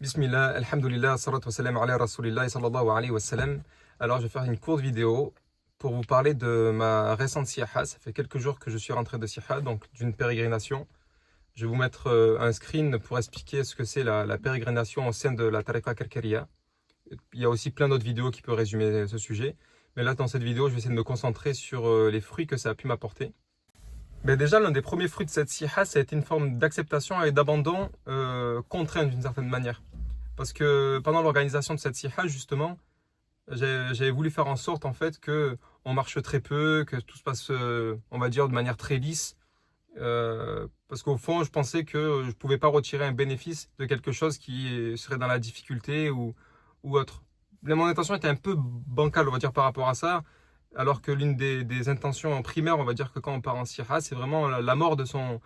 Bismillah, alhamdulillah, salatu wassalam ala rasulillah sallallahu alayhi wa sallam. Alors, je vais faire une courte vidéo pour vous parler de ma récente siyaha. Ça fait quelques jours que je suis rentré de siyaha, donc d'une pérégrination. Je vais vous mettre un screen pour expliquer ce que c'est la pérégrination au sein de la tariqa Karkariya. Il y a aussi plein d'autres vidéos qui peuvent résumer ce sujet. Mais là, dans cette vidéo, je vais essayer de me concentrer sur les fruits que ça a pu m'apporter. Ben déjà, l'un des premiers fruits de cette siyaha, ça a été une forme d'acceptation et d'abandon contraint d'une certaine manière. Parce que pendant l'organisation de cette siyaha, justement, j'avais voulu faire en sorte en fait que on marche très peu, que tout se passe, on va dire, de manière très lisse. Parce qu'au fond, je pensais que je ne pouvais pas retirer un bénéfice de quelque chose qui serait dans la difficulté ou autre. Mais mon intention était un peu bancale, on va dire, par rapport à ça. Alors que l'une des intentions primaires, on va dire que quand on part en siyaha, c'est vraiment la mort de son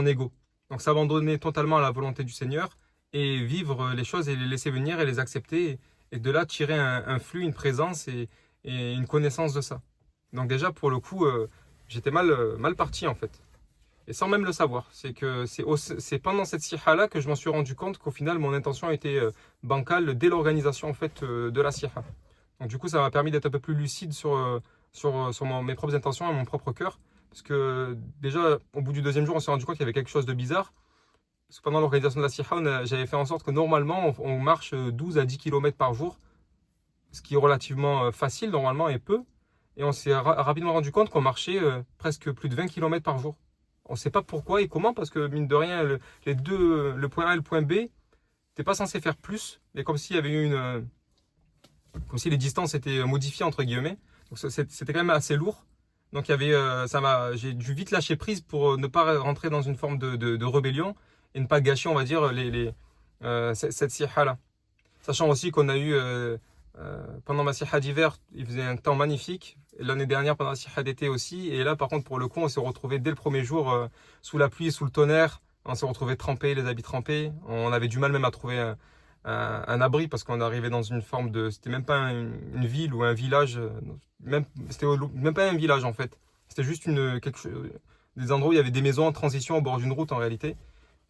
ego. Donc s'abandonner totalement à la volonté du Seigneur et vivre les choses et les laisser venir et les accepter et de là tirer un flux, une présence et une connaissance de ça. Donc déjà pour le coup, j'étais mal parti en fait. Et sans même le savoir. C'est pendant cette siyaha-là que je m'en suis rendu compte qu'au final mon intention était bancale dès l'organisation en fait de la siyaha. Donc du coup ça m'a permis d'être un peu plus lucide sur mes propres intentions et mon propre cœur. Parce que déjà, au bout du deuxième jour, on s'est rendu compte qu'il y avait quelque chose de bizarre. Parce que pendant l'organisation de la siyaha, j'avais fait en sorte que normalement, on marche 12 à 10 km par jour. Ce qui est relativement facile normalement et peu. Et on s'est rapidement rendu compte qu'on marchait presque plus de 20 km par jour. On ne sait pas pourquoi et comment, parce que mine de rien, le point A et le point B, t'es pas censé faire plus. Mais comme s'il y avait eu comme si les distances étaient modifiées entre guillemets. Donc c'était quand même assez lourd. Donc il y avait, j'ai dû vite lâcher prise pour ne pas rentrer dans une forme de rébellion et ne pas gâcher, on va dire, cette siyaha-là. Sachant aussi qu'on a eu, pendant ma siyaha d'hiver, il faisait un temps magnifique. L'année dernière, pendant la siyaha d'été aussi. Et là, par contre, pour le coup, on s'est retrouvé dès le premier jour sous la pluie, sous le tonnerre. On s'est retrouvé trempés, les habits trempés. On avait du mal même à trouver un abri parce qu'on arrivait dans une forme de... C'était même pas une ville ou un village. C'était même pas un village en fait. C'était juste des endroits où il y avait des maisons en transition au bord d'une route en réalité.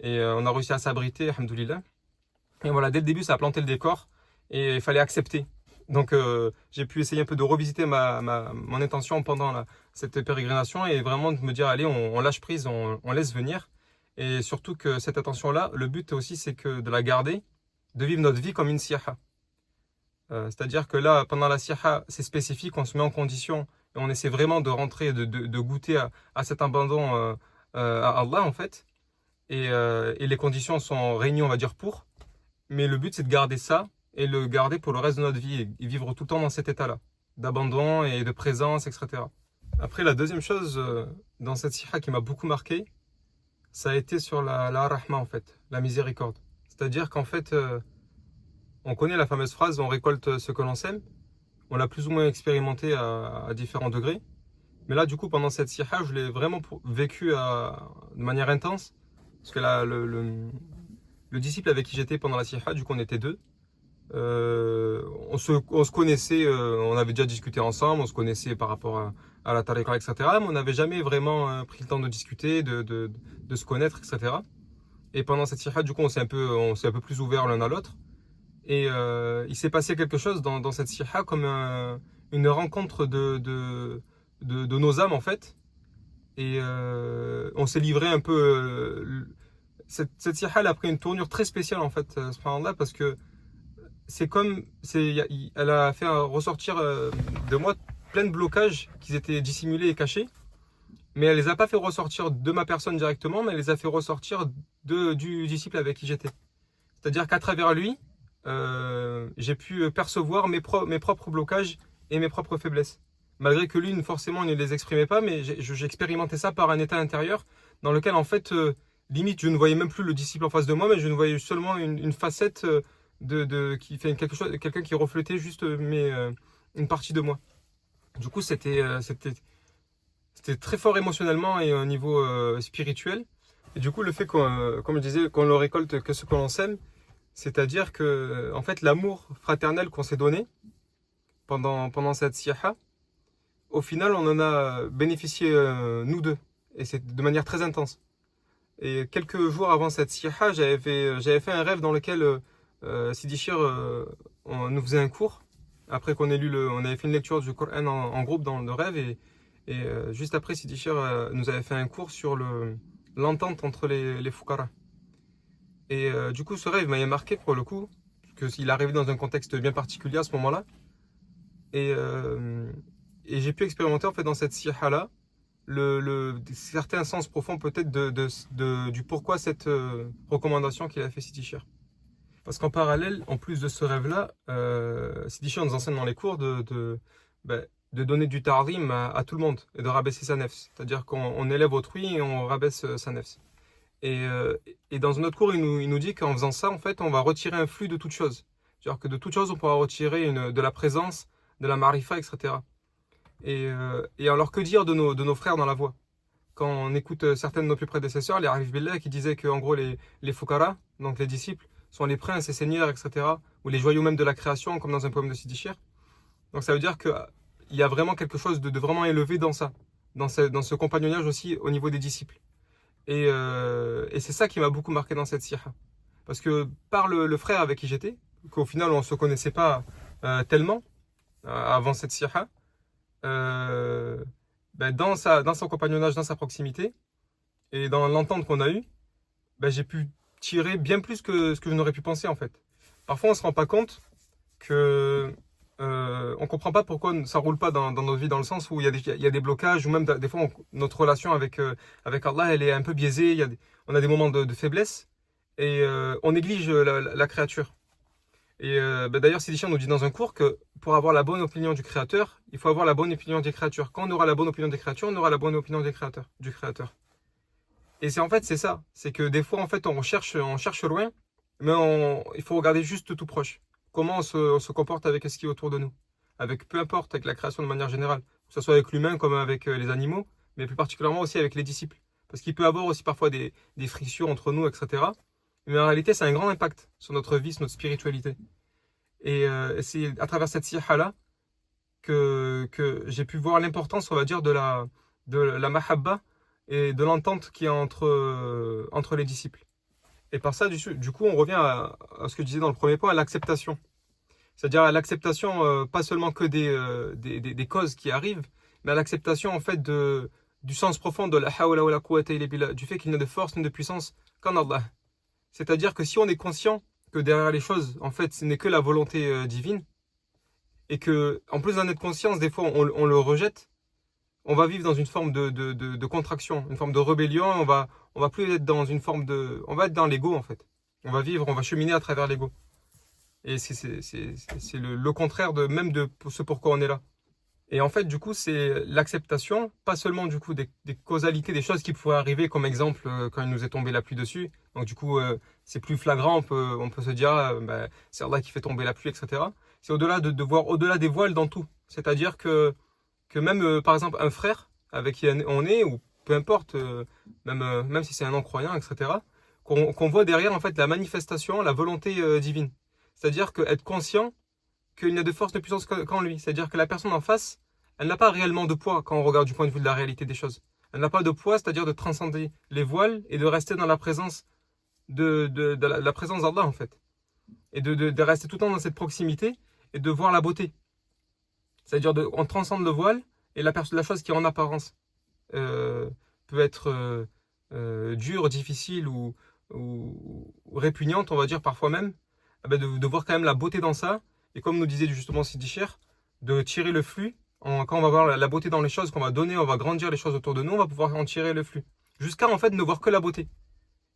Et on a réussi à s'abriter, alhamdoulilah. Et voilà, dès le début, ça a planté le décor et il fallait accepter. Donc j'ai pu essayer un peu de revisiter mon intention pendant cette pérégrination et vraiment de me dire, allez, on lâche prise, on laisse venir. Et surtout que cette intention-là, le but aussi, c'est que de la garder, de vivre notre vie comme une siyaha. C'est-à-dire que là, pendant la siyaha, c'est spécifique, on se met en condition et on essaie vraiment de rentrer, de goûter à cet abandon à Allah en fait. Et les conditions sont réunies, on va dire, pour. Mais le but, c'est de garder ça et le garder pour le reste de notre vie et vivre tout le temps dans cet état-là, d'abandon et de présence, etc. Après, la deuxième chose dans cette siyaha qui m'a beaucoup marqué, ça a été sur la rahma en fait, la miséricorde. C'est-à-dire qu'en fait, on connaît la fameuse phrase « on récolte ce que l'on sème ». On l'a plus ou moins expérimenté à différents degrés. Mais là, du coup, pendant cette siyaha, je l'ai vraiment vécu de manière intense. Parce que là, le disciple avec qui j'étais pendant la siyaha, du coup, on était deux. On se connaissait, on avait déjà discuté ensemble, on se connaissait par rapport à la tariqa, etc. Mais on n'avait jamais vraiment pris le temps de discuter, de se connaître, etc. Et pendant cette siyaha, du coup, on s'est un peu plus ouvert l'un à l'autre. Et il s'est passé quelque chose dans cette siyaha comme une rencontre de nos âmes en fait. Et on s'est livré un peu. Cette siyaha elle a pris une tournure très spéciale en fait, subhanallah, parce que elle a fait ressortir de moi plein de blocages qui étaient dissimulés et cachés. Mais elle les a pas fait ressortir de ma personne directement, mais elle les a fait ressortir du disciple avec qui j'étais. C'est-à-dire qu'à travers lui, j'ai pu percevoir mes propres blocages et mes propres faiblesses. Malgré que lui, forcément, il ne les exprimait pas, mais j'ai expérimenté ça par un état intérieur dans lequel, en fait, limite, je ne voyais même plus le disciple en face de moi, mais je ne voyais seulement une facette qui fait quelqu'un qui reflétait juste une partie de moi. Du coup, c'était très fort émotionnellement et au niveau spirituel. Et du coup, le fait comme je disais, qu'on ne récolte que ce que l'on sème, c'est-à-dire que, en fait, l'amour fraternel qu'on s'est donné pendant cette siyaha, au final, on en a bénéficié nous deux. Et c'est de manière très intense. Et quelques jours avant cette siyaha, j'avais fait un rêve dans lequel Sidi Chir on nous faisait un cours, après qu'on ait on avait fait une lecture du Coran en groupe dans le rêve, et juste après Sidi Chir nous avait fait un cours sur l'entente entre les fuqara. Et du coup, ce rêve m'avait marqué pour le coup, parce qu'il arrivait dans un contexte bien particulier à ce moment-là. Et j'ai pu expérimenter en fait dans cette siha-là certains sens profonds peut-être du pourquoi cette recommandation qu'il a fait Sidi Chir. Parce qu'en parallèle, en plus de ce rêve-là, Sidi Chir nous enseigne dans les cours de donner du ta'zim à tout le monde et de rabaisser sa nefs. C'est-à-dire qu'on élève autrui et on rabaisse sa nefs. Et dans un autre cours, il nous dit qu'en faisant ça, en fait, on va retirer un flux de toute chose. C'est-à-dire que de toute chose, on pourra retirer de la présence, de la marifa, etc. Et alors, que dire de nos frères dans la voie? Quand on écoute certains de nos plus prédécesseurs, les Arif Billah, qui disaient qu'en gros, les fuqara, donc les disciples, sont les princes et seigneurs, etc. Ou les joyaux même de la création, comme dans un poème de Sidi Chir. Donc ça veut dire qu'il y a vraiment quelque chose de vraiment élevé dans ça, dans ce compagnonnage aussi au niveau des disciples. Et c'est ça qui m'a beaucoup marqué dans cette siha. Parce que par le frère avec qui j'étais, qu'au final on ne se connaissait pas tellement avant cette siha, dans son compagnonnage, dans sa proximité, et dans l'entente qu'on a eue, j'ai pu tirer bien plus que ce que je n'aurais pu penser en fait. Parfois on ne se rend pas compte que on comprend pas pourquoi ça roule pas dans notre vie, dans le sens où il y a des blocages, ou même des fois notre relation avec Allah elle est un peu biaisée, on a des moments de faiblesse, et on néglige la créature. Et d'ailleurs Sidi Chir nous dit dans un cours que pour avoir la bonne opinion du créateur, il faut avoir la bonne opinion des créatures. Quand on aura la bonne opinion des créatures, on aura la bonne opinion du créateur. Et c'est ça, c'est que des fois en fait on cherche loin, mais il faut regarder juste tout proche. Comment on se comporte avec ce qui est autour de nous. Peu importe, avec la création de manière générale. Que ce soit avec l'humain comme avec les animaux, mais plus particulièrement aussi avec les disciples. Parce qu'il peut y avoir aussi parfois des frictions entre nous, etc. Mais en réalité, ça a un grand impact sur notre vie, sur notre spiritualité. Et c'est à travers cette siha-là que j'ai pu voir l'importance, on va dire, de la mahabba et de l'entente qu'il y a entre les disciples. Et par ça, du coup, on revient à ce que je disais dans le premier point, à l'acceptation. C'est-à-dire à l'acceptation, pas seulement que des causes qui arrivent, mais à l'acceptation en fait du sens profond de la hawla wa la quwwata illa billah, du fait qu'il n'y a de force ni de puissance qu'en Allah. C'est-à-dire que si on est conscient que derrière les choses, en fait, ce n'est que la volonté divine, et que, en plus d'en être conscience, des fois, on le rejette, on va vivre dans une forme de contraction, une forme de rébellion. On va plus être dans une forme on va être dans l'ego en fait. On va cheminer à travers l'ego. Et c'est le contraire même de ce pourquoi on est là. Et en fait, du coup, c'est l'acceptation, pas seulement du coup des causalités, des choses qui pourraient arriver, comme exemple quand il nous est tombé la pluie dessus. Donc du coup, c'est plus flagrant, on peut se dire, c'est Allah qui fait tomber la pluie, etc. C'est au-delà de voir au-delà des voiles dans tout. C'est-à-dire que même, par exemple, un frère avec qui on est, ou peu importe, même si c'est un non-croyant, etc., qu'on voit derrière en fait la manifestation, la volonté divine. C'est-à-dire être conscient qu'il n'y a de force de puissance qu'en lui. C'est-à-dire que la personne en face, elle n'a pas réellement de poids quand on regarde du point de vue de la réalité des choses. Elle n'a pas de poids, c'est-à-dire de transcender les voiles et de rester dans la présence de la présence d'Allah en fait. Et de rester tout le temps dans cette proximité et de voir la beauté. C'est-à-dire on transcende le voile et la chose qui en apparence peut être dure, difficile ou répugnante, on va dire parfois même, de voir quand même la beauté dans ça. Et comme nous disait justement Sidi Chir, de tirer le flux. Quand on va voir la beauté dans les choses, qu'on va donner, on va grandir les choses autour de nous, on va pouvoir en tirer le flux. Jusqu'à en fait ne voir que la beauté.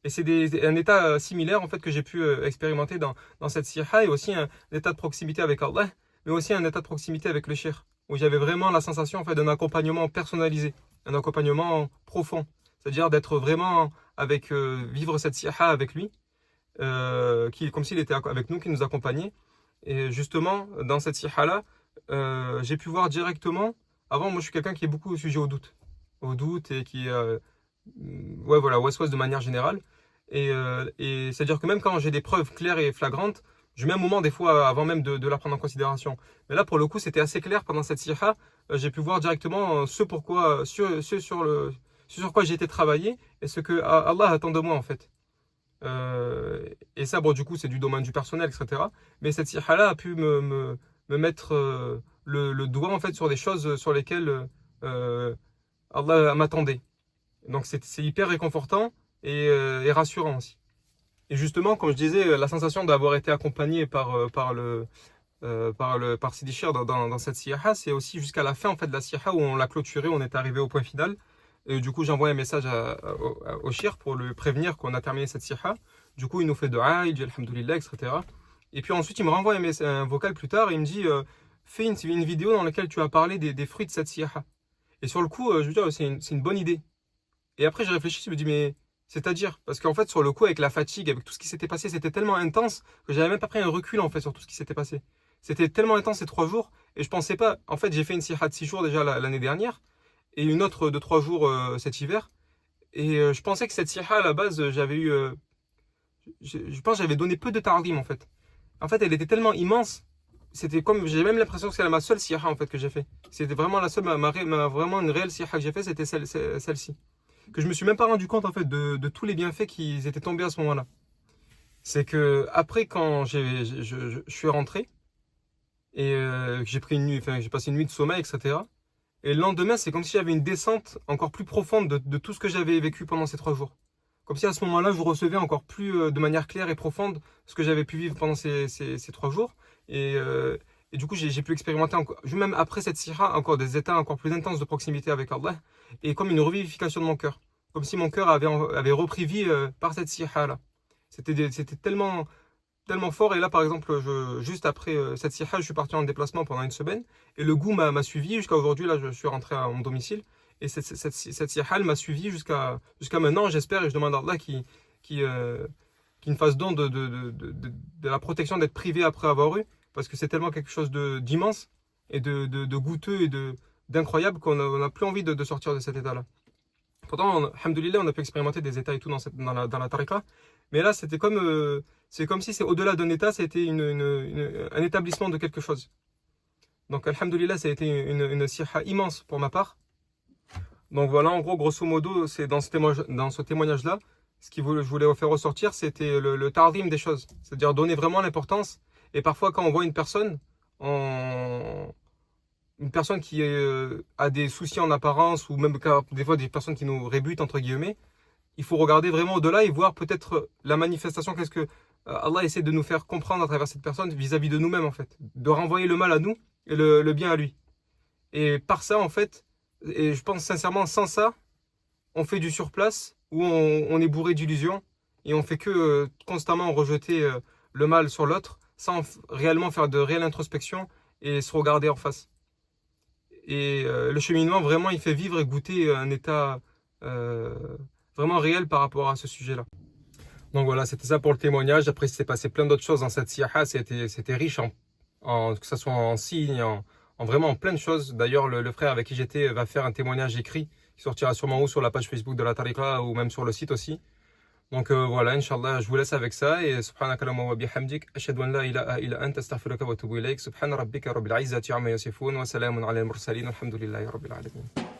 Et c'est un état similaire en fait que j'ai pu expérimenter dans cette siha, et aussi un état de proximité avec Allah, mais aussi un état de proximité avec le shir, où j'avais vraiment la sensation en fait d'un accompagnement personnalisé, un accompagnement profond, c'est-à-dire d'être vraiment vivre cette siha avec lui, comme s'il était avec nous, qui nous accompagnait. Et justement, dans cette siha-là, j'ai pu voir directement. Avant, moi je suis quelqu'un qui est beaucoup sujet au doute et qui waswas de manière générale. Et c'est-à-dire que même quand j'ai des preuves claires et flagrantes, je mets un moment des fois avant même de la prendre en considération. Mais là, pour le coup, c'était assez clair pendant cette siha. J'ai pu voir directement ce sur quoi j'ai été travaillé et ce que Allah attend de moi en fait. Et ça, bon, du coup, c'est du domaine du personnel, etc. Mais cette siha-là a pu me mettre le doigt en fait sur des choses sur lesquelles Allah m'attendait. Donc c'est hyper réconfortant et rassurant aussi. Et justement, comme je disais, la sensation d'avoir été accompagné par Sidi Cher dans cette siha, c'est aussi jusqu'à la fin en fait de la siha où on l'a clôturé, on est arrivé au point final. Et du coup, j'ai envoyé un message au Shir pour le prévenir qu'on a terminé cette siha. Du coup, il nous fait dua, il dit alhamdoulilah, etc. Et puis ensuite, il me renvoie un vocal plus tard et il me dit fais une vidéo dans laquelle tu as parlé des fruits de cette siha. Et sur le coup, je veux dire, c'est une bonne idée. Et après, j'ai réfléchi, je me dis mais c'est-à-dire, parce qu'en fait, sur le coup, avec la fatigue, avec tout ce qui s'était passé, c'était tellement intense que j'avais même pas pris un recul en fait sur tout ce qui s'était passé. C'était tellement intense ces 3 jours et je pensais pas. En fait, j'ai fait une siha de 6 jours déjà l'année dernière et une autre de 3 jours cet hiver. Et je pensais que cette siha à la base, j'avais eu. Je pense que j'avais donné peu de tardim en fait. En fait, elle était tellement immense. C'était comme. J'ai même l'impression que c'est ma seule siha en fait que j'ai fait. C'était vraiment la seule, vraiment une réelle siha que j'ai fait, c'était celle-ci. Que je me suis même pas rendu compte en fait de tous les bienfaits qui étaient tombés à ce moment-là. C'est que après, quand je suis rentré et que j'ai pris une nuit, enfin, j'ai passé une nuit de sommeil, etc. Et le lendemain, c'est comme si j'avais une descente encore plus profonde de tout ce que j'avais vécu pendant ces 3 jours. Comme si à ce moment-là, je recevais encore plus de manière claire et profonde ce que j'avais pu vivre pendant ces 3 jours. Et du coup, j'ai pu expérimenter encore, même après cette sira, encore des états encore plus intenses de proximité avec Allah et comme une revivification de mon cœur. Comme si mon cœur avait repris vie par cette sira-là. C'était tellement fort. Et là, par exemple, juste après cette siha, je suis parti en déplacement pendant une semaine. Et le goût m'a suivi jusqu'à aujourd'hui. Là, je suis rentré à mon domicile. Et cette siha, elle m'a suivi jusqu'à maintenant, j'espère. Et je demande à Allah qui me fasse don de la protection d'être privé après avoir eu. Parce que c'est tellement quelque chose d'immense et de goûteux et d'incroyable qu'on n'a plus envie de sortir de cet état-là. Pourtant, alhamdoulilah, on a pu expérimenter des états et tout dans la tariqa. Mais là, c'est comme si c'est au-delà d'un état, c'était un établissement de quelque chose. Donc, alhamdoulilah, ça a été une siha immense pour ma part. Donc voilà, en gros, grosso modo, c'est dans ce témoignage-là, ce que je voulais faire ressortir, c'était le tardim des choses. C'est-à-dire donner vraiment l'importance. Et parfois, quand on voit une personne qui a des soucis en apparence, ou même des fois des personnes qui nous rébutent, entre guillemets, il faut regarder vraiment au-delà et voir peut-être la manifestation, qu'est-ce que Allah essaie de nous faire comprendre à travers cette personne vis-à-vis de nous-mêmes, en fait. De renvoyer le mal à nous et le bien à lui. Et par ça, en fait, et je pense sincèrement, sans ça, on fait du surplace, où on est bourré d'illusions, et on fait que constamment rejeter le mal sur l'autre, sans réellement faire de réelle introspection et se regarder en face. Et le cheminement, vraiment, il fait vivre et goûter un état vraiment réel par rapport à ce sujet-là. Donc voilà, c'était ça pour le témoignage. Après, il s'est passé plein d'autres choses dans cette siha. C'était riche, que ce soit en signes, en vraiment plein de choses. D'ailleurs, le frère avec qui j'étais va faire un témoignage écrit qui sortira sûrement ou sur la page Facebook de la Tariqa ou même sur le site aussi. Donc voilà, Inch'Allah, je vous laisse avec ça. Et subhanakallahumma wa bihamdik, ashhadu an la ilaha illa anta astaghfiruka wa atubu ilayk. Subhana rabbika rabbil izzati amma yasifun wa salamun ala al mursalin. Alhamdulillahi rabbil alamin.